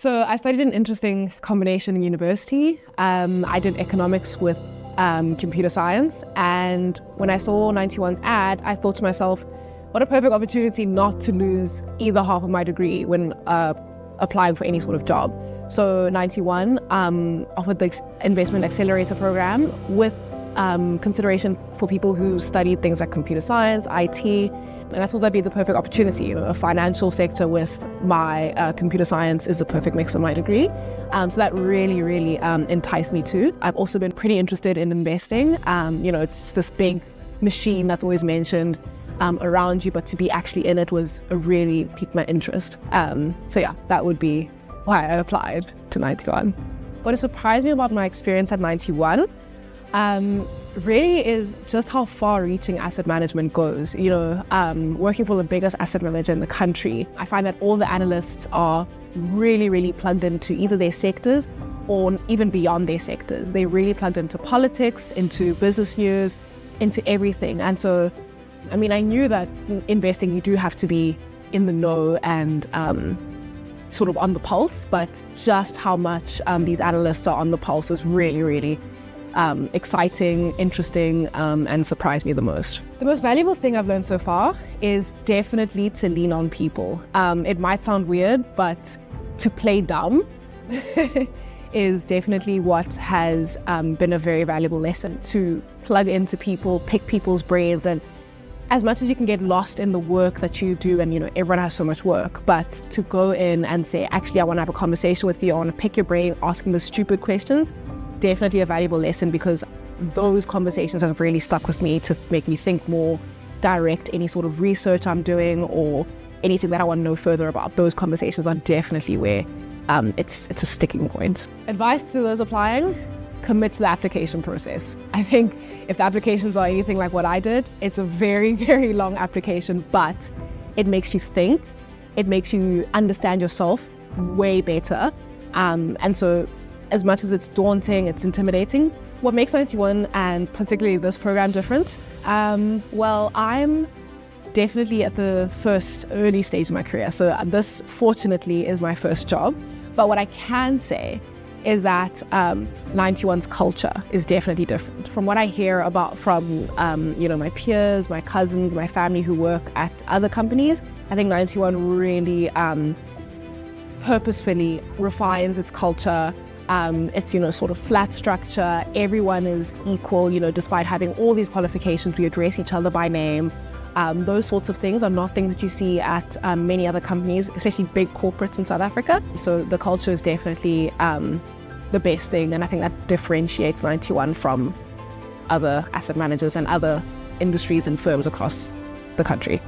So I studied an interesting combination in university. I did economics with computer science, and when I saw 91's ad, I thought to myself, what a perfect opportunity not to lose either half of my degree when applying for any sort of job. So 91 offered the investment accelerator program with consideration for people who studied things like computer science, IT, and I thought that'd be the perfect opportunity. A financial sector with my computer science is the perfect mix of my degree. So that really enticed me too. I've also been pretty interested in investing. It's this big machine that's always mentioned around you, but to be actually in it was really piqued my interest. So yeah, that would be why I applied to 91. What surprised me about my experience at 91 really is just how far-reaching asset management goes. Working for the biggest asset manager in the country, I find that all the analysts are really plugged into either their sectors or even beyond their sectors. They're really plugged into politics, into business news, into everything. And so, I knew that investing, you do have to be in the know and sort of on the pulse, but just how much these analysts are on the pulse is really exciting, interesting, and surprised me the most. The most valuable thing I've learned so far is definitely to lean on people. It might sound weird, but to play dumb is definitely what has been a very valuable lesson. To plug into people, pick people's brains, and as much as you can get lost in the work that you do, and everyone has so much work, but to go in and say, actually, I want to have a conversation with you, I want to pick your brain, asking the stupid questions, definitely a valuable lesson, because those conversations have really stuck with me to make me think more, direct any sort of research I'm doing or anything that I want to know further about. Those conversations are definitely where it's a sticking point. Advice to those applying: commit to the application process. I think if the applications are anything like what I did, it's a very long application, but it makes you think, it makes you understand yourself way better. And so as much as it's daunting, it's intimidating, what makes 91 and particularly this program different? Well, I'm definitely at the first early stage of my career. So this fortunately is my first job. But what I can say is that 91's culture is definitely different. From what I hear about from my peers, my cousins, my family who work at other companies, I think 91 really purposefully refines its culture. It's sort of flat structure. Everyone is equal, despite having all these qualifications, we address each other by name. Those sorts of things are not things that you see at many other companies, especially big corporates in South Africa. So the culture is definitely the best thing, and I think that differentiates 91 from other asset managers and other industries and firms across the country.